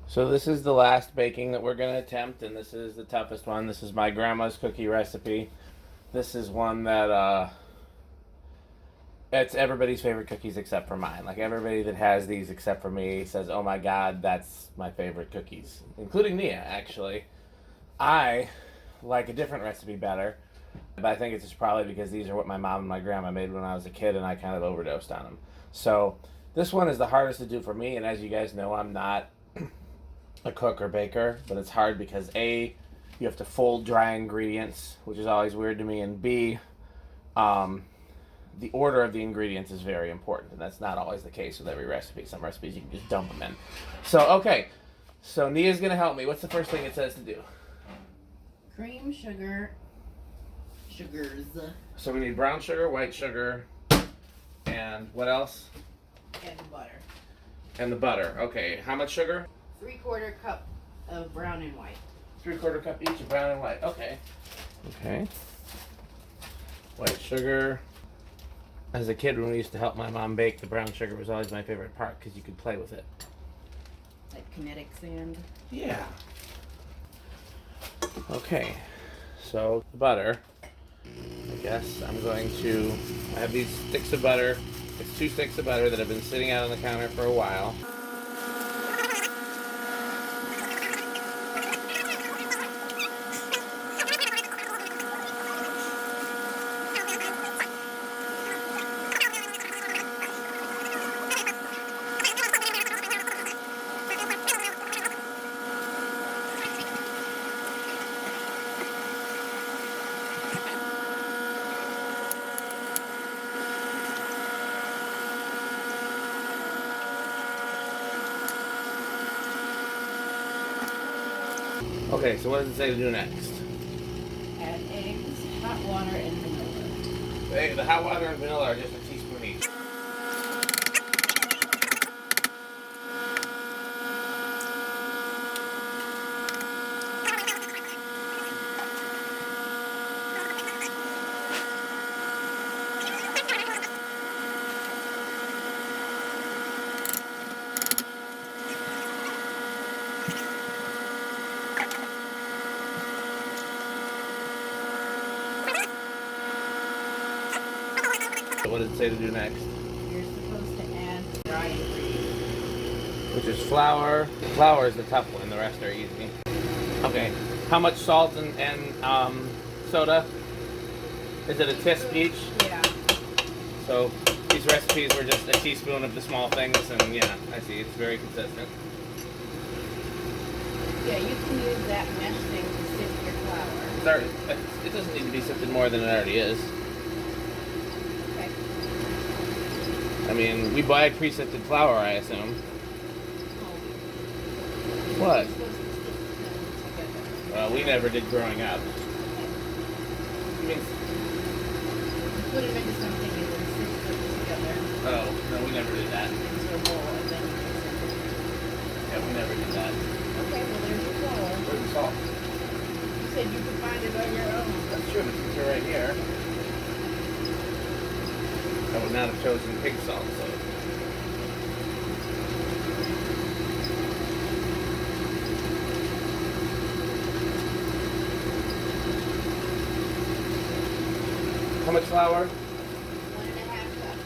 So this is the last baking that we're going to attempt, and this is the toughest one. This is my grandma's cookie recipe. This is one that it's everybody's favorite cookies except for mine. Like everybody that has these except for me says, "Oh my God, that's my favorite cookies," including Nia. Actually, I like a different recipe better, but I think it's just probably because these are what my mom and my grandma made when I was a kid, and I kind of overdosed on them. So this one is the hardest to do for me, and as you guys know, I'm not a cook or baker, but it's hard because A, you have to fold dry ingredients, which is always weird to me, and B, the order of the ingredients is very important, and that's not always the case with every recipe. Some recipes you can just dump them in. So, okay, so Nia's gonna help me. What's the first thing it says to do? Cream, sugars. So we need brown sugar, white sugar, and what else? And butter. And the butter. Okay, how much sugar? 3/4 cup of brown and white. 3/4 cup each of brown and white. Okay. Okay. White sugar. As a kid, when we used to help my mom bake, the brown sugar was always my favorite part because you could play with it. Like kinetic sand. Yeah. Okay. So the butter. I guess I'm going to. I have these sticks of butter. It's 2 sticks of butter that have been sitting out on the counter for a while. Okay, so what does it say to do next? Add eggs, hot water, and vanilla. The hot water and vanilla are just a teaspoon each. What does it say to do next? You're supposed to add dry ingredients. Which is flour. Flour is the tough one, the rest are easy. Okay, how much salt and soda? Is it a teaspoon each? Yeah. So these recipes were just a teaspoon of the small things, and yeah, I see, it's very consistent. Yeah, you can use that mesh thing to sift your flour. It doesn't need to be sifted more than it already is. Okay. I mean, we buy pre-sifted flour, I assume. What? You're supposed to sift them together. Well, we never did growing up. I mean, Put them into something and then sift them together oh, no, we never did that. into a bowl and then you can sift it. Yeah, we never did that. Okay, well there's your flour. Where's the salt? You said you could find it on your own. That's true, it's right here. I would not have chosen pig salt, so. How much flour? 1.5 cups.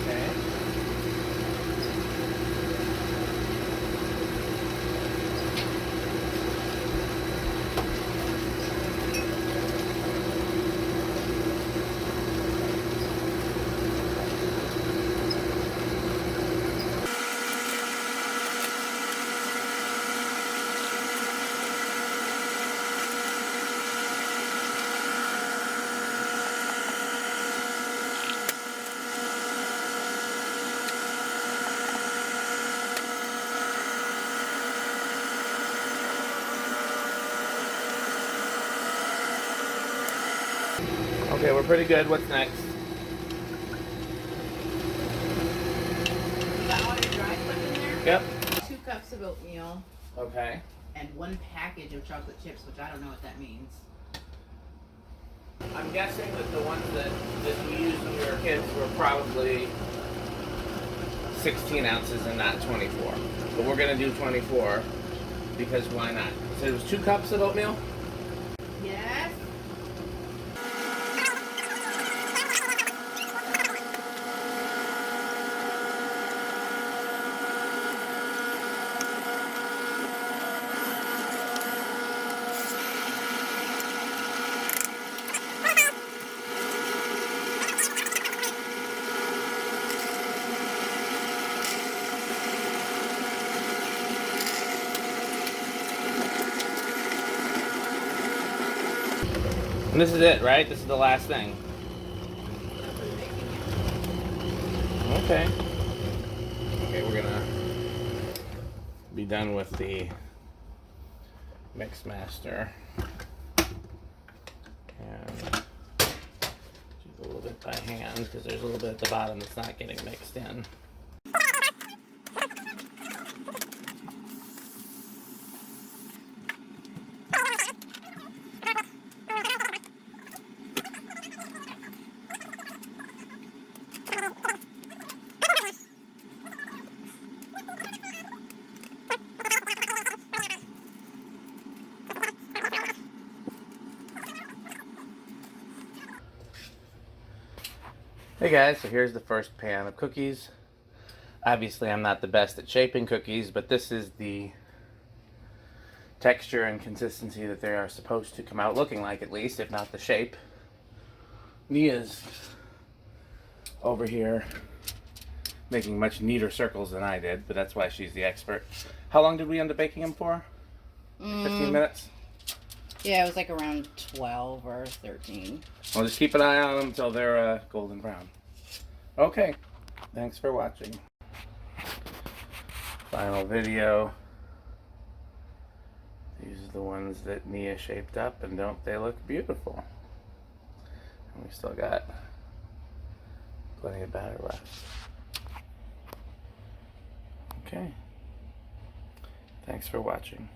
Okay. Okay, we're pretty good. What's next? You got all your dry stuff in there? Yep. 2 cups of oatmeal Okay. and 1 package of chocolate chips, which I don't know what that means. I'm guessing that the ones that we used when we were kids were probably 16 ounces and not 24. But we're gonna do 24 because why not? So it was 2 cups of oatmeal? Yes. And this is it, right? This is the last thing. Okay. Okay, we're gonna be done with the mix master. And do a little bit by hand because there's a little bit at the bottom that's not getting mixed in. Hey guys, so here's the first pan of cookies. Obviously I'm not the best at shaping cookies, but this is the texture and consistency that they are supposed to come out looking like, at least, if not the shape. Nia's over here making much neater circles than I did, but that's why she's the expert. How long did we end up baking them for? 15 minutes? Yeah, it was like around 12 or 13. Well, just keep an eye on them until they're golden brown. Okay, thanks for watching. Final video. These are the ones that Nia shaped up, and don't they look beautiful? And we still got plenty of batter left. Okay, thanks for watching.